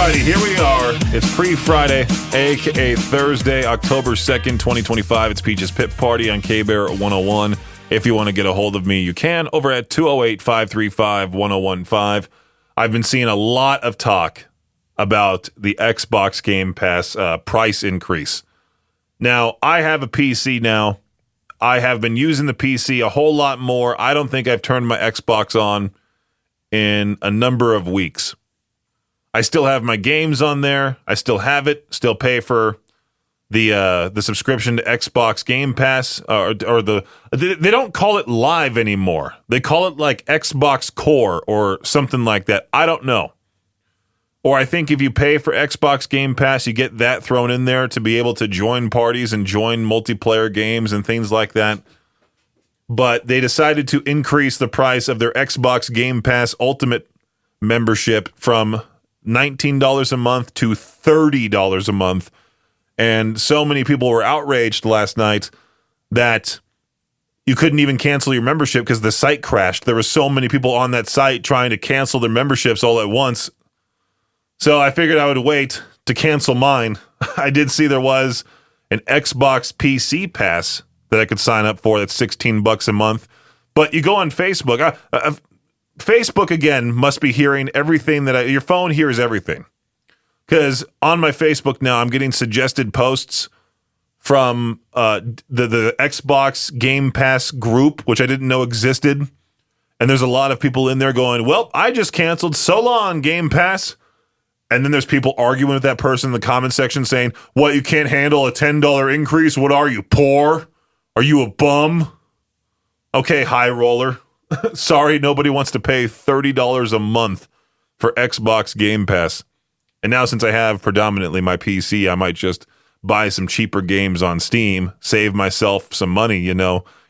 Alrighty, here we are. It's pre-Friday, aka Thursday, October 2nd, 2025. It's Peach's Pit Party on K-Bear 101. If you want to get a hold of me, you can over at 208-535-1015. I've been seeing a lot of talk about the Xbox Game Pass price increase. Now, I have a PC now. I have been using the PC a whole lot more. I don't think I've turned my Xbox on in a number of weeks. I still have my games on there. I still have it. Still pay for the subscription to Xbox Game Pass, they don't call it Live anymore. They call it like Xbox Core or something like that. I don't know. Or I think if you pay for Xbox Game Pass, you get that thrown in there to be able to join parties and join multiplayer games and things like that. But they decided to increase the price of their Xbox Game Pass Ultimate membership from $19 a month to $30 a month. And so many people were outraged last night that you couldn't even cancel your membership because the site crashed. There were so many people on that site trying to cancel their memberships all at once. So I figured I would wait to cancel mine. I did see there was an Xbox PC Pass that I could sign up for. That's $16 a month. But you go on Facebook. Facebook, again, must be hearing everything your phone hears everything. Because on my Facebook now, I'm getting suggested posts from the Xbox Game Pass group, which I didn't know existed. And there's a lot of people in there going, well, I just canceled. So long, Game Pass. And then there's people arguing with that person in the comment section saying, what, you can't handle a $10 increase? What are you, poor? Are you a bum? Okay, high roller. Sorry, nobody wants to pay $30 a month for Xbox Game Pass. And now since I have predominantly my PC, I might just buy some cheaper games on Steam, save myself some money,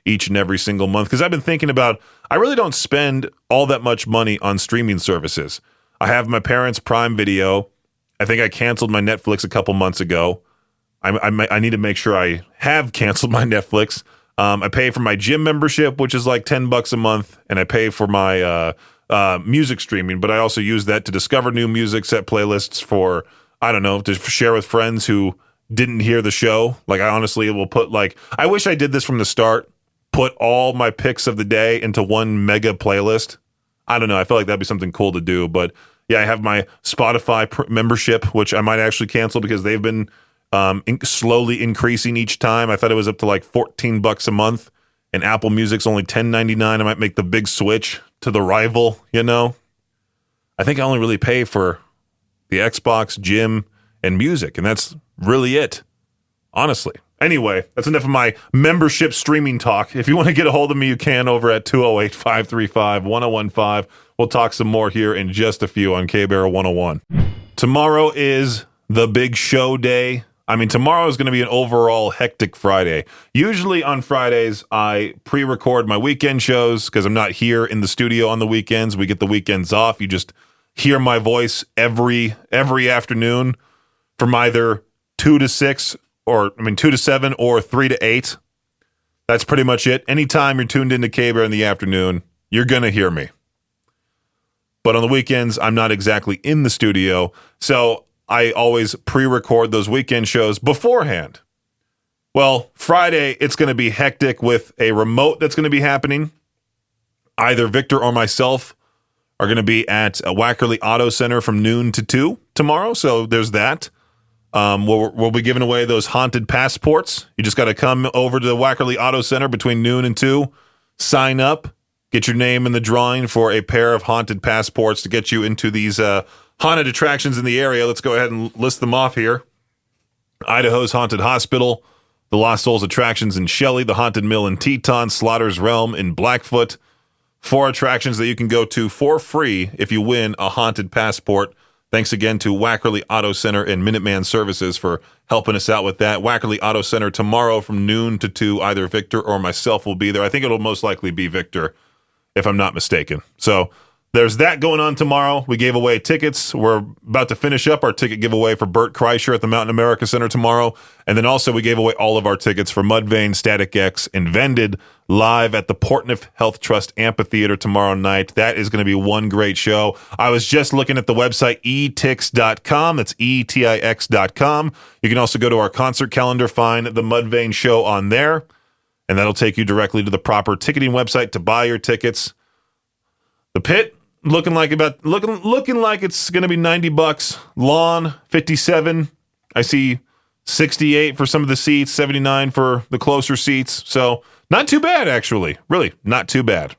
each and every single month. Because I've been thinking about, I really don't spend all that much money on streaming services. I have my parents' Prime Video. I think I canceled my Netflix a couple months ago. I need to make sure I have canceled my Netflix. I pay for my gym membership, which is like $10 a month, and I pay for my music streaming, but I also use that to discover new music, set playlists for, I don't know, to share with friends who didn't hear the show. Like, I honestly will put, I wish I did this from the start, put all my picks of the day into one mega playlist. I don't know, I feel like that'd be something cool to do, but yeah, I have my Spotify membership, which I might actually cancel because they've been slowly increasing each time. I thought it was up to like $14 a month, and Apple Music's only $10.99. I might make the big switch to the rival, I think I only really pay for the Xbox, gym, and music, and that's really it, honestly. Anyway, that's enough of my membership streaming talk. If you want to get a hold of me, you can over at 208-535-1015. We'll talk some more here in just a few on K-Bear 101. Tomorrow is the big show day. I mean, tomorrow is going to be an overall hectic Friday. Usually on Fridays, I pre-record my weekend shows because I'm not here in the studio on the weekends. We get the weekends off. You just hear my voice every afternoon from either 2 to 6 2 to 7 or 3 to 8. That's pretty much it. Anytime you're tuned into K-Bear in the afternoon, you're going to hear me. But on the weekends, I'm not exactly in the studio, so I always pre-record those weekend shows beforehand. Well, Friday, it's going to be hectic with a remote that's going to be happening. Either Victor or myself are going to be at a Wackerly Auto Center from noon to 2 tomorrow, so there's that. We'll be giving away those haunted passports. You just got to come over to the Wackerly Auto Center between noon and 2, sign up, get your name in the drawing for a pair of haunted passports to get you into these haunted attractions in the area. Let's go ahead and list them off here. Idaho's Haunted Hospital, the Lost Souls attractions in Shelley, the Haunted Mill in Teton, Slaughter's Realm in Blackfoot. 4 attractions that you can go to for free if you win a haunted passport. Thanks again to Wackerly Auto Center and Minuteman Services for helping us out with that. Wackerly Auto Center tomorrow from noon to 2. Either Victor or myself will be there. I think it'll most likely be Victor, if I'm not mistaken. So there's that going on tomorrow. We gave away tickets. We're about to finish up our ticket giveaway for Bert Kreischer at the Mountain America Center tomorrow. And then also we gave away all of our tickets for Mudvayne, Static X, and Vended live at the Portneuf Health Trust Amphitheater tomorrow night. That is going to be one great show. I was just looking at the website etix.com. That's etix.com. You can also go to our concert calendar, find the Mudvayne show on there, and that'll take you directly to the proper ticketing website to buy your tickets. The pit looking like it's going to be $90. Lawn $57. I see 68 for some of the seats, 79 for the closer seats. So not too bad, actually. Really, not too bad.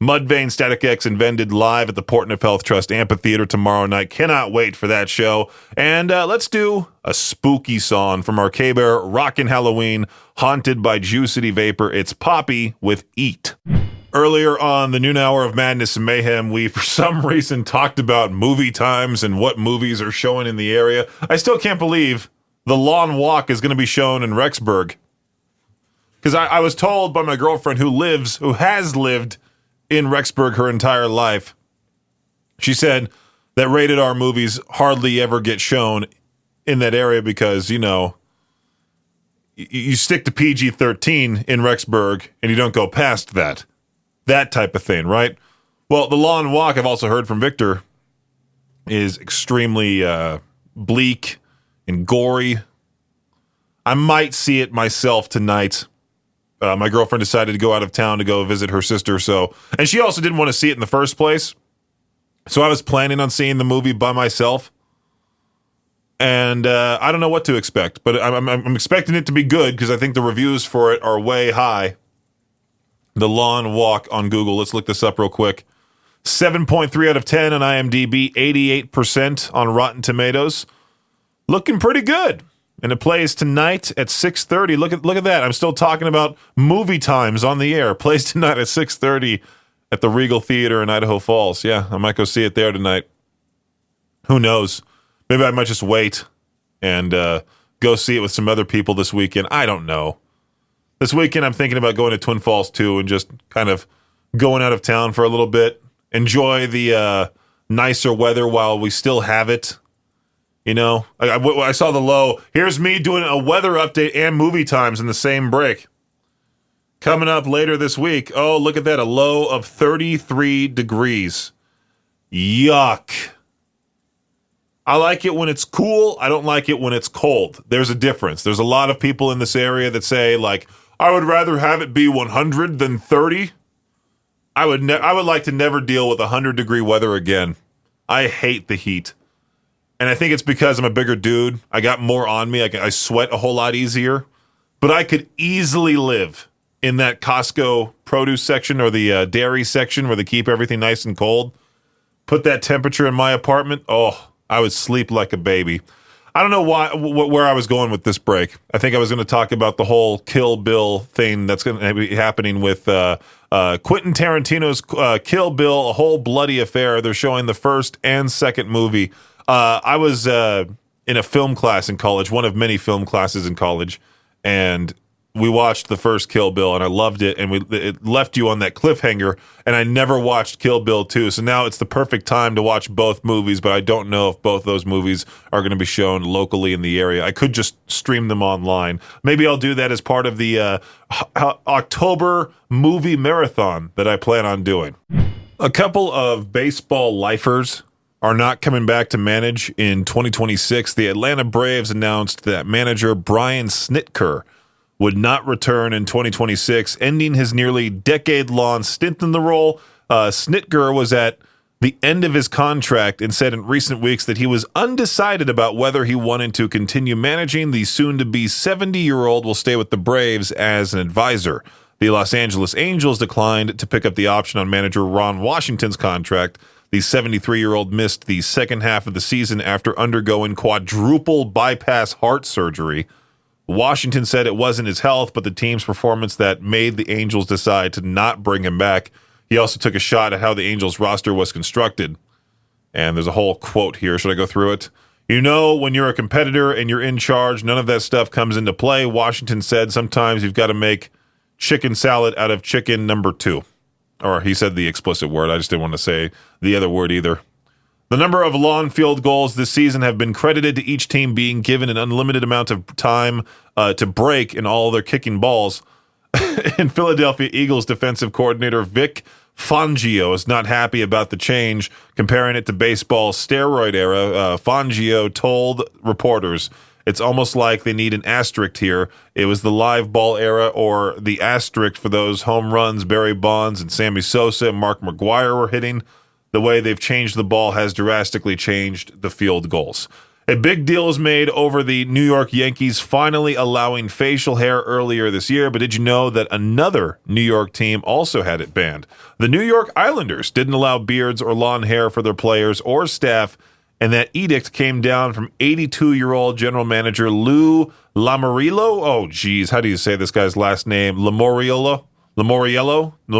Mudvayne, Static X, and Vended live at the Portneuf Health Trust Amphitheater tomorrow night. Cannot wait for that show. And let's do a spooky song from our K-Bear Rockin' Halloween, Haunted by Jew City Vapor. It's Poppy with Eat. Earlier on the noon hour of Madness and Mayhem, we, for some reason, talked about movie times and what movies are showing in the area. I still can't believe The Lawn Walk is going to be shown in Rexburg. Because I was told by my girlfriend who has lived in Rexburg her entire life, she said that rated R movies hardly ever get shown in that area because, you know, you stick to PG-13 in Rexburg and you don't go past that. That type of thing, right? Well, The Lawn Walk, I've also heard from Victor, is extremely bleak and gory. I might see it myself tonight. My girlfriend decided to go out of town to go visit her sister, and she also didn't want to see it in the first place. So I was planning on seeing the movie by myself. And I don't know what to expect, but I'm expecting it to be good because I think the reviews for it are way high. The Lawn Walk on Google. Let's look this up real quick. 7.3 out of 10 on IMDb, 88% on Rotten Tomatoes. Looking pretty good. And it plays tonight at 6:30. Look at that. I'm still talking about movie times on the air. Plays tonight at 6:30 at the Regal Theater in Idaho Falls. Yeah, I might go see it there tonight. Who knows? Maybe I might just wait and go see it with some other people this weekend. I don't know. This weekend, I'm thinking about going to Twin Falls, too, and just kind of going out of town for a little bit. Enjoy the nicer weather while we still have it. You know, I saw the low. Here's me doing a weather update and movie times in the same break. Coming up later this week. Oh, look at that. A low of 33 degrees. Yuck. I like it when it's cool. I don't like it when it's cold. There's a difference. There's a lot of people in this area that say, like, I would rather have it be 100 than 30. I would like to never deal with 100-degree weather again. I hate the heat. And I think it's because I'm a bigger dude. I got more on me. I sweat a whole lot easier. But I could easily live in that Costco produce section or the dairy section where they keep everything nice and cold. Put that temperature in my apartment. Oh, I would sleep like a baby. I don't know where I was going with this break. I think I was going to talk about the whole Kill Bill thing that's going to be happening with Quentin Tarantino's Kill Bill, a whole bloody affair. They're showing the first and second movie. I was in a film class in college, one of many film classes in college, and we watched the first Kill Bill, and I loved it, and it left you on that cliffhanger, and I never watched Kill Bill 2, so now it's the perfect time to watch both movies, but I don't know if both those movies are going to be shown locally in the area. I could just stream them online. Maybe I'll do that as part of the October movie marathon that I plan on doing. A couple of baseball lifers are not coming back to manage in 2026. The Atlanta Braves announced that manager Brian Snitker would not return in 2026, ending his nearly decade-long stint in the role. Snitker was at the end of his contract and said in recent weeks that he was undecided about whether he wanted to continue managing. The soon-to-be 70-year-old will stay with the Braves as an advisor. The Los Angeles Angels declined to pick up the option on manager Ron Washington's contract. The 73-year-old missed the second half of the season after undergoing quadruple bypass heart surgery. Washington said it wasn't his health, but the team's performance that made the Angels decide to not bring him back. He also took a shot at how the Angels roster was constructed. And there's a whole quote here. Should I go through it? You know, when you're a competitor and you're in charge, none of that stuff comes into play. Washington said sometimes you've got to make chicken salad out of chicken number 2. or he said the explicit word. I just didn't want to say the other word either. The number of lawn field goals this season have been credited to each team being given an unlimited amount of time to break in all their kicking balls. And Philadelphia Eagles defensive coordinator Vic Fangio is not happy about the change, comparing it to baseball's steroid era. Fangio told reporters, "It's almost like they need an asterisk here. It was the live ball era, or the asterisk for those home runs Barry Bonds and Sammy Sosa and Mark McGwire were hitting. The way they've changed the ball has drastically changed the field goals." A big deal is made over the New York Yankees finally allowing facial hair earlier this year, but did you know that another New York team also had it banned? The New York Islanders didn't allow beards or lawn hair for their players or staff, and that edict came down from 82-year-old general manager Lou Lamoriello. Oh, geez, how do you say this guy's last name? Lamoriello? Lou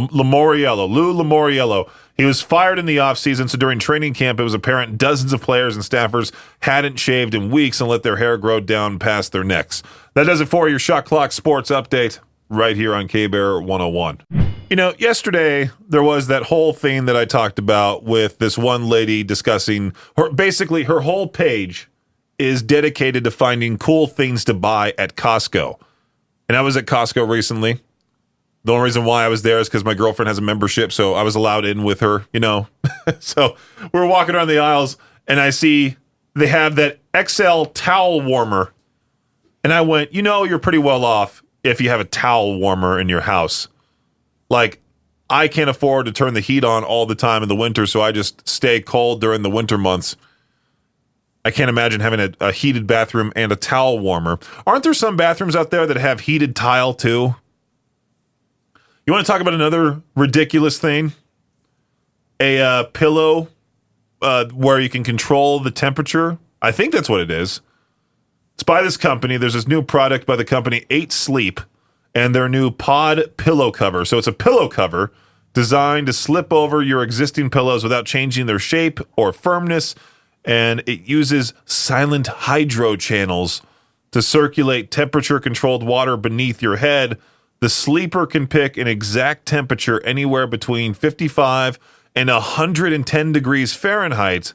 Lamoriello. He was fired in the offseason, so during training camp, it was apparent dozens of players and staffers hadn't shaved in weeks and let their hair grow down past their necks. That does it for your Shot Clock Sports Update right here on K-Bear 101. You know, yesterday, there was that whole thing that I talked about with this one lady discussing, basically her whole page is dedicated to finding cool things to buy at Costco. And I was at Costco recently. The only reason why I was there is because my girlfriend has a membership, so I was allowed in with her, you know. So we're walking around the aisles, and I see they have that XL towel warmer. And I went, you know, you're pretty well off if you have a towel warmer in your house. Like, I can't afford to turn the heat on all the time in the winter, so I just stay cold during the winter months. I can't imagine having a heated bathroom and a towel warmer. Aren't there some bathrooms out there that have heated tile, too? You want to talk about another ridiculous thing? A pillow where you can control the temperature. I think that's what it is. It's by this company. There's this new product by the company 8 Sleep, and their new pod pillow cover. So it's a pillow cover designed to slip over your existing pillows without changing their shape or firmness, and it uses silent hydro channels to circulate temperature-controlled water beneath your head. The sleeper can pick an exact temperature anywhere between 55 and 110 degrees Fahrenheit,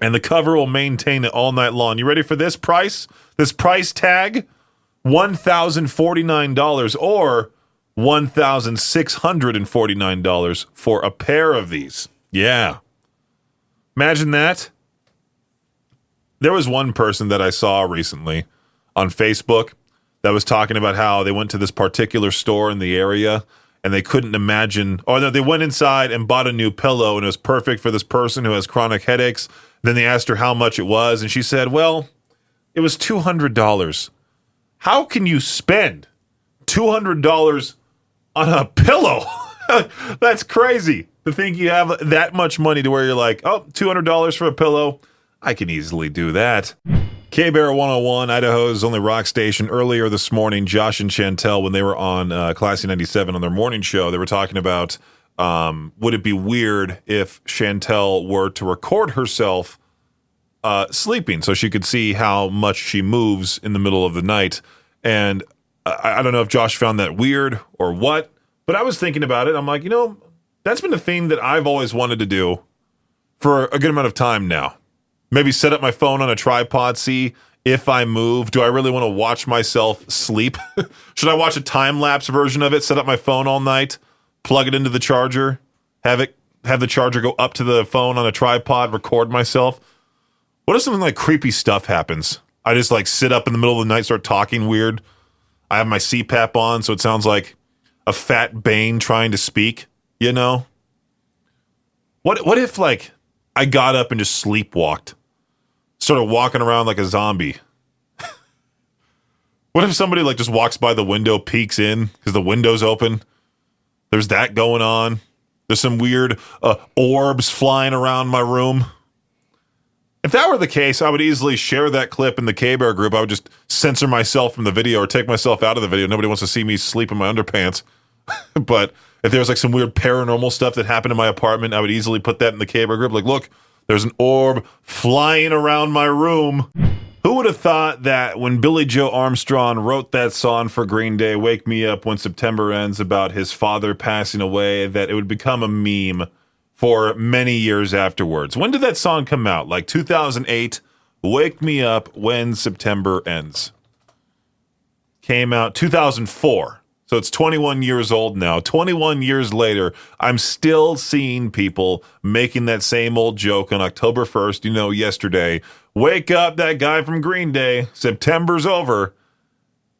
and the cover will maintain it all night long. You ready for this price? This price tag? $1,049 or $1,649 for a pair of these. Yeah. Imagine that. There was one person that I saw recently on Facebook that was talking about how they went to this particular store in the area and they couldn't imagine, or no, they went inside and bought a new pillow and it was perfect for this person who has chronic headaches. Then they asked her how much it was, and she said, well, it was $200. How can you spend $200 on a pillow? That's crazy to think you have that much money to where you're like, oh, $200 for a pillow. I can easily do that. K-Bear 101, Idaho's only rock station. Earlier this morning, Josh and Chantel, when they were on Classy 97 on their morning show, they were talking about would it be weird if Chantel were to record herself sleeping so she could see how much she moves in the middle of the night. And I don't know if Josh found that weird or what, but I was thinking about it. I'm like, you know, that's been a thing that I've always wanted to do for a good amount of time now. Maybe set up my phone on a tripod, see if I move. Do I really want to watch myself sleep? Should I watch a time-lapse version of it, set up my phone all night, plug it into the charger, have the charger go up to the phone on a tripod, record myself? What if something like creepy stuff happens? I just like sit up in the middle of the night, start talking weird. I have my CPAP on, so it sounds like a fat Bane trying to speak, you know? What if, like, I got up and just sleepwalked? Started walking around like a zombie. What if somebody like just walks by the window, peeks in because the window's open? There's that going on. There's some weird orbs flying around my room. If that were the case, I would easily share that clip in the K-Bear group. I would just censor myself from the video or take myself out of the video. Nobody wants to see me sleep in my underpants. But if there was like some weird paranormal stuff that happened in my apartment, I would easily put that in the K-Bear group. Like, look, there's an orb flying around my room. Who would have thought that when Billy Joe Armstrong wrote that song for Green Day, Wake Me Up When September Ends, about his father passing away, that it would become a meme for many years afterwards? When did that song come out? Like 2008, Wake Me Up When September Ends. Came out 2004. So it's 21 years old now. 21 years later, I'm still seeing people making that same old joke on October 1st, yesterday. Wake up, that guy from Green Day. September's over.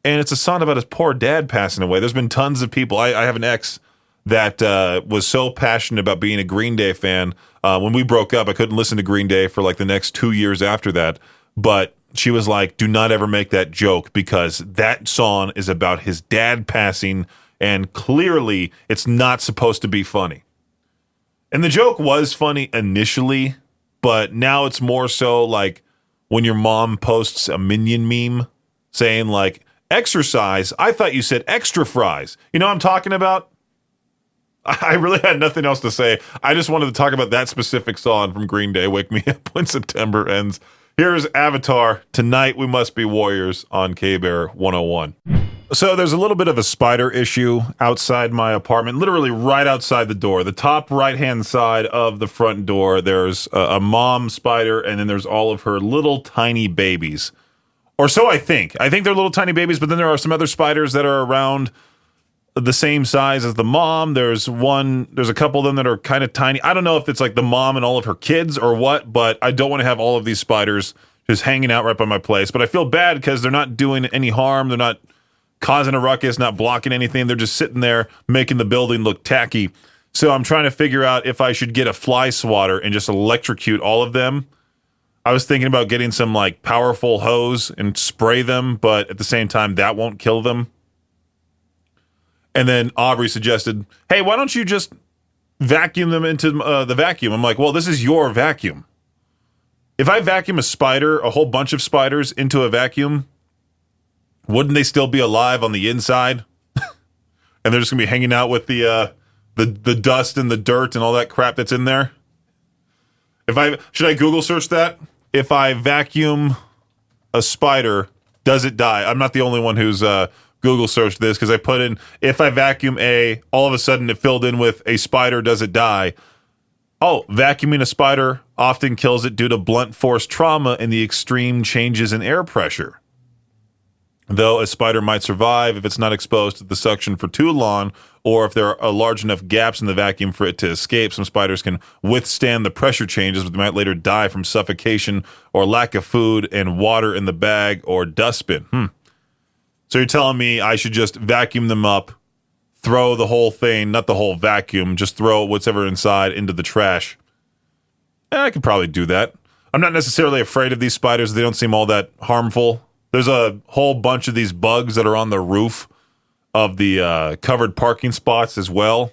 And it's a song about his poor dad passing away. There's been tons of people. I have an ex that was so passionate about being a Green Day fan. When we broke up, I couldn't listen to Green Day for like the next 2 years after that. But she was like, do not ever make that joke because that song is about his dad passing, and clearly it's not supposed to be funny. And the joke was funny initially, but now it's more so like when your mom posts a Minion meme saying like, exercise, I thought you said extra fries. You know what I'm talking about? I really had nothing else to say. I just wanted to talk about that specific song from Green Day, Wake Me Up When September Ends. Here's Avatar, Tonight We Must Be Warriors on K-Bear 101. So there's a little bit of a spider issue outside my apartment, literally right outside the door. The top right-hand side of the front door, there's a mom spider, and then there's all of her little tiny babies. Or so I think. I think they're little tiny babies, but then there are some other spiders that are around the same size as the mom. There's a couple of them that are kind of tiny. I don't know if it's like the mom and all of her kids or what, but I don't want to have all of these spiders just hanging out right by my place. But I feel bad because they're not doing any harm. They're not causing a ruckus, not blocking anything. They're just sitting there making the building look tacky. So I'm trying to figure out if I should get a fly swatter and just electrocute all of them. I was thinking about getting some like powerful hose and spray them, but at the same time, that won't kill them. And then Aubrey suggested, hey, why don't you just vacuum them into the vacuum? I'm like, well, this is your vacuum. If I vacuum a whole bunch of spiders into a vacuum, wouldn't they still be alive on the inside? And they're just going to be hanging out with the dust and the dirt and all that crap that's in there? Should I Google search that? If I vacuum a spider, does it die? I'm not the only one who's Google searched this because I put in, if I vacuum all of a sudden it filled in with a spider, does it die? Oh, vacuuming a spider often kills it due to blunt force trauma and the extreme changes in air pressure. Though a spider might survive if it's not exposed to the suction for too long, or if there are large enough gaps in the vacuum for it to escape, some spiders can withstand the pressure changes, but they might later die from suffocation or lack of food and water in the bag or dustbin. So you're telling me I should just vacuum them up, throw the whole thing, not the whole vacuum, just throw whatever inside into the trash. I could probably do that. I'm not necessarily afraid of these spiders. They don't seem all that harmful. There's a whole bunch of these bugs that are on the roof of the covered parking spots as well.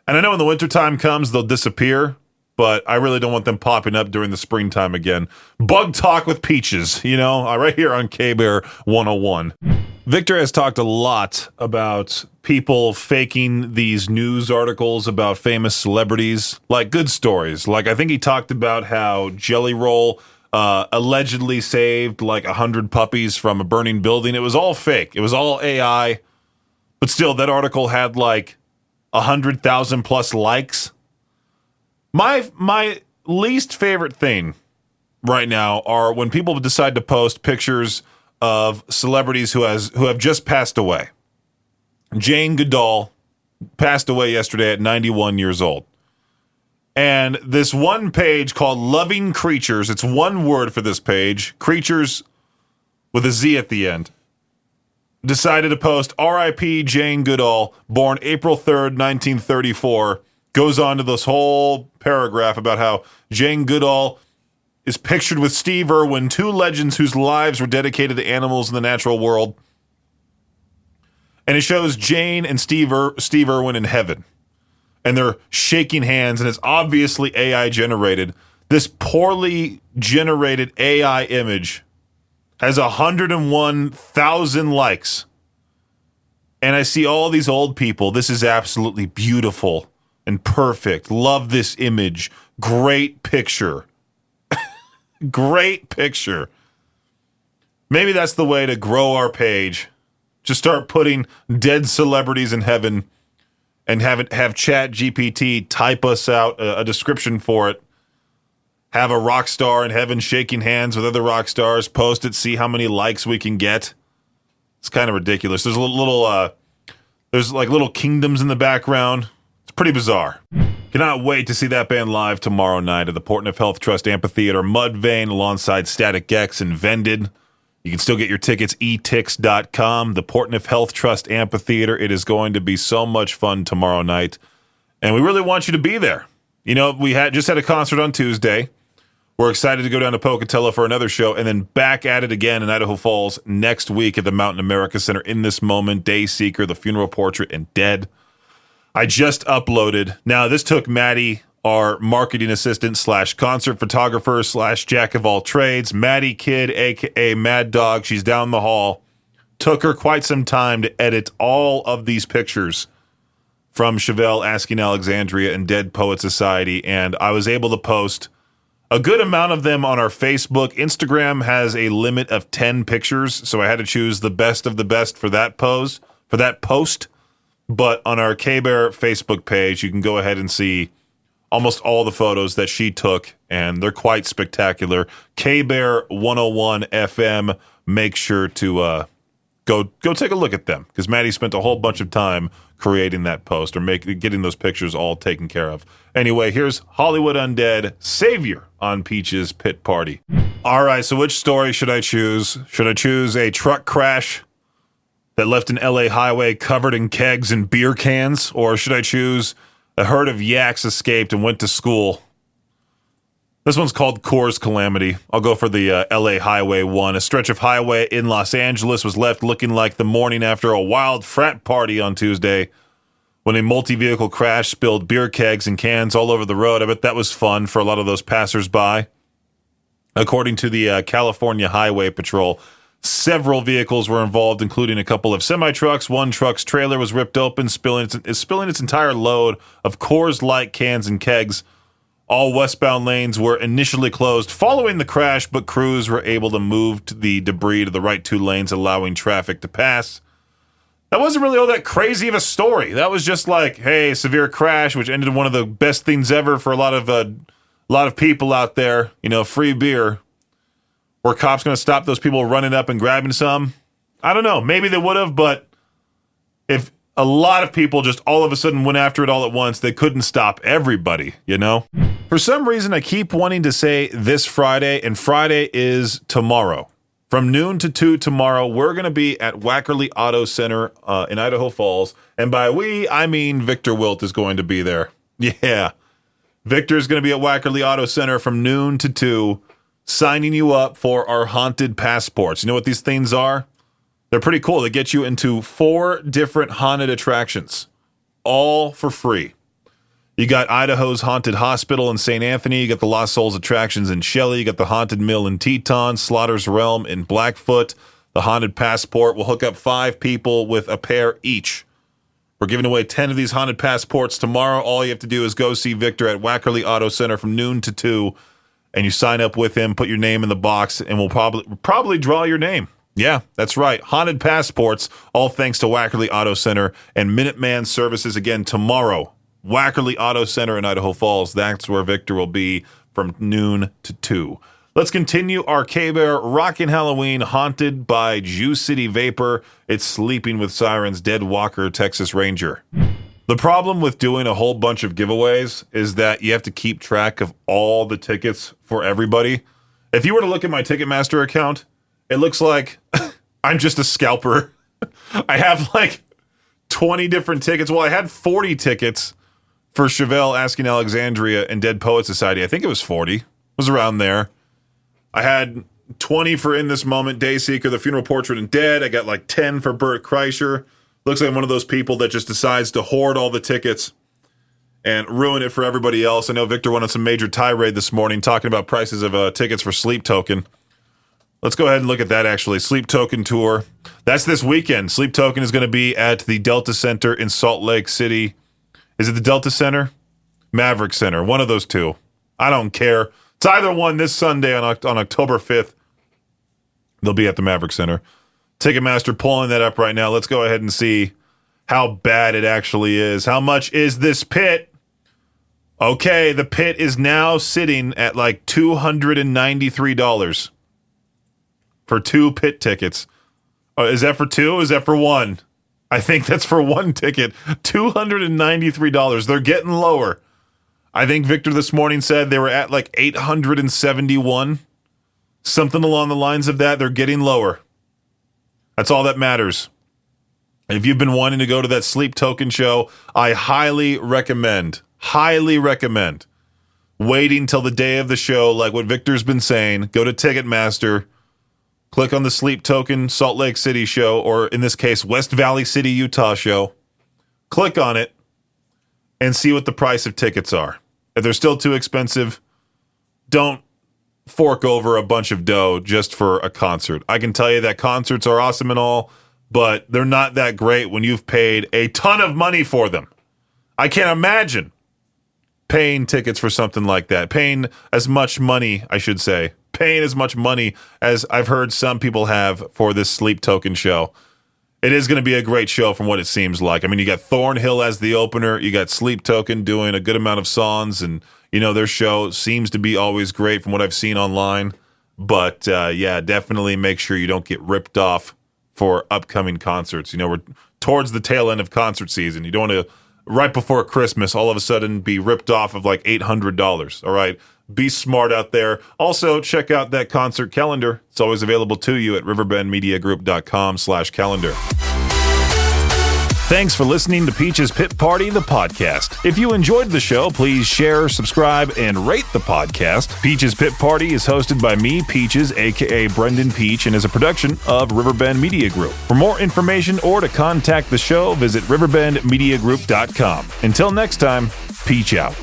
And I know when the wintertime comes, they'll disappear, but I really don't want them popping up during the springtime again. Bug talk with Peaches, right here on K-Bear 101. Victor has talked a lot about people faking these news articles about famous celebrities, like good stories. Like I think he talked about how Jelly Roll allegedly saved like 100 puppies from a burning building. It was all fake. It was all AI. But still, that article had like 100,000 plus likes. My least favorite thing right now are when people decide to post pictures of celebrities who have just passed away. Jane Goodall passed away yesterday at 91 years old. And this one page called Loving Creatures, it's one word for this page, creatures with a Z at the end, decided to post R.I.P. Jane Goodall, born April 3rd, 1934, goes on to this whole paragraph about how Jane Goodall is pictured with Steve Irwin, two legends whose lives were dedicated to animals in the natural world. And it shows Jane and Steve Irwin in heaven. And they're shaking hands, and it's obviously AI generated. This poorly generated AI image has 101,000 likes. And I see all these old people. This is absolutely beautiful and perfect. Love this image. Great picture. Great picture. Maybe that's the way to grow our page. Just start putting dead celebrities in heaven and have Chat GPT type us out a description for it. Have a rock star in heaven shaking hands with other rock stars. Post it, see how many likes we can get. It's kind of ridiculous. There's there's like little kingdoms in the background. It's pretty bizarre. Cannot wait to see that band live tomorrow night at the Portneuf Health Trust Amphitheater, Mudvayne, alongside Static X and Vended. You can still get your tickets, etix.com, the Portneuf Health Trust Amphitheater. It is going to be so much fun tomorrow night, and we really want you to be there. You know, we just had a concert on Tuesday. We're excited to go down to Pocatello for another show, and then back at it again in Idaho Falls next week at the Mountain America Center. In This Moment, Dayseeker, The Funeral Portrait, and Dead. I just uploaded. Now, this took Maddie, our marketing assistant / concert photographer / jack of all trades, Maddie Kidd, a.k.a. Mad Dog. She's down the hall. Took her quite some time to edit all of these pictures from Chevelle Asking Alexandria and Dead Poet Society, and I was able to post a good amount of them on our Facebook. Instagram has a limit of 10 pictures, so I had to choose the best of the best for that post. But on our K-Bear Facebook page, you can go ahead and see almost all the photos that she took, and they're quite spectacular. K-Bear 101 FM. Make sure to go take a look at them, because Maddie spent a whole bunch of time creating that post or getting those pictures all taken care of. Anyway, here's Hollywood Undead, Savior on Peach's Pit Party. All right, so which story should I choose? Should I choose a truck crash that left an LA highway covered in kegs and beer cans? Or should I choose a herd of yaks escaped and went to school? This one's called Coors Calamity. I'll go for the LA Highway one. A stretch of highway in Los Angeles was left looking like the morning after a wild frat party on Tuesday when a multi-vehicle crash spilled beer kegs and cans all over the road. I bet that was fun for a lot of those passersby. According to the California Highway Patrol, several vehicles were involved, including a couple of semi-trucks. One truck's trailer was ripped open, spilling its entire load of Coors Light cans and kegs. All westbound lanes were initially closed following the crash, but crews were able to move the debris to the right two lanes, allowing traffic to pass. That wasn't really all that crazy of a story. That was just like, hey, severe crash, which ended in one of the best things ever for a lot of people out there. You know, free beer. Were cops going to stop those people running up and grabbing some? I don't know. Maybe they would have, but if a lot of people just all of a sudden went after it all at once, they couldn't stop everybody, you know? For some reason, I keep wanting to say this Friday, and Friday is tomorrow. From noon to 2 tomorrow, we're going to be at Wackerly Auto Center in Idaho Falls. And by we, I mean Victor Wilt is going to be there. Yeah. Victor's going to be at Wackerly Auto Center from noon to 2, signing you up for our haunted passports. You know what these things are? They're pretty cool. They get you into 4 different haunted attractions, all for free. You got Idaho's Haunted Hospital in St. Anthony. You got the Lost Souls attractions in Shelley. You got the Haunted Mill in Teton, Slaughter's Realm in Blackfoot. The Haunted Passport will hook up 5 people with a pair each. We're giving away 10 of these haunted passports tomorrow. All you have to do is go see Victor at Wackerly Auto Center from noon to 2, and you sign up with him, put your name in the box, and we'll probably draw your name. Yeah, that's right. Haunted passports, all thanks to Wackerly Auto Center and Minuteman Services again tomorrow. Wackerly Auto Center in Idaho Falls. That's where Victor will be from noon to 2. Let's continue our K-Bear Rockin' Halloween, haunted by Jew City Vapor. It's Sleeping with Sirens, Dead Walker, Texas Ranger. The problem with doing a whole bunch of giveaways is that you have to keep track of all the tickets for everybody. If you were to look at my Ticketmaster account, it looks like I'm just a scalper. I have like 20 different tickets. Well, I had 40 tickets for Chevelle Asking Alexandria and Dead Poet Society. I think it was 40. It was around there. I had 20 for In This Moment, Dayseeker, The Funeral Portrait, and Dead. I got like 10 for Bert Kreischer. Looks like I'm one of those people that just decides to hoard all the tickets and ruin it for everybody else. I know Victor went on some major tirade this morning talking about prices of tickets for Sleep Token. Let's go ahead and look at that, actually. Sleep Token Tour. That's this weekend. Sleep Token is going to be at the Delta Center in Salt Lake City. Is it the Delta Center? Maverick Center. One of those two. I don't care. It's either one this Sunday on October 5th. They'll be at the Maverick Center. Ticketmaster pulling that up right now. Let's go ahead and see how bad it actually is. How much is this pit? Okay, the pit is now sitting at like $293 for 2 pit tickets. Is that for 2? Is that for 1? I think that's for 1 ticket. $293. They're getting lower. I think Victor this morning said they were at like 871. Something along the lines of that. They're getting lower. That's all that matters. If you've been wanting to go to that Sleep Token show, I highly recommend waiting till the day of the show, like what Victor's been saying. Go to Ticketmaster, click on the Sleep Token Salt Lake City show, or in this case, West Valley City, Utah show. Click on it and see what the price of tickets are. If they're still too expensive, don't fork over a bunch of dough just for a concert. I can tell you that concerts are awesome and all, but they're not that great when you've paid a ton of money for them. I can't imagine paying tickets for something like that. Paying as much money as I've heard some people have for this Sleep Token show. It is going to be a great show from what it seems like. I mean, you got Thornhill as the opener. You got Sleep Token doing a good amount of songs, and you know, their show seems to be always great from what I've seen online. But, yeah, definitely make sure you don't get ripped off for upcoming concerts. You know, we're towards the tail end of concert season. You don't want to, right before Christmas, all of a sudden be ripped off of like $800. All right? Be smart out there. Also, check out that concert calendar. It's always available to you at riverbendmediagroup.com/calendar. Thanks for listening to Peach's Pit Party, the podcast. If you enjoyed the show, please share, subscribe, and rate the podcast. Peach's Pit Party is hosted by me, Peaches, a.k.a. Brendan Peach, and is a production of Riverbend Media Group. For more information or to contact the show, visit riverbendmediagroup.com. Until next time, Peach out.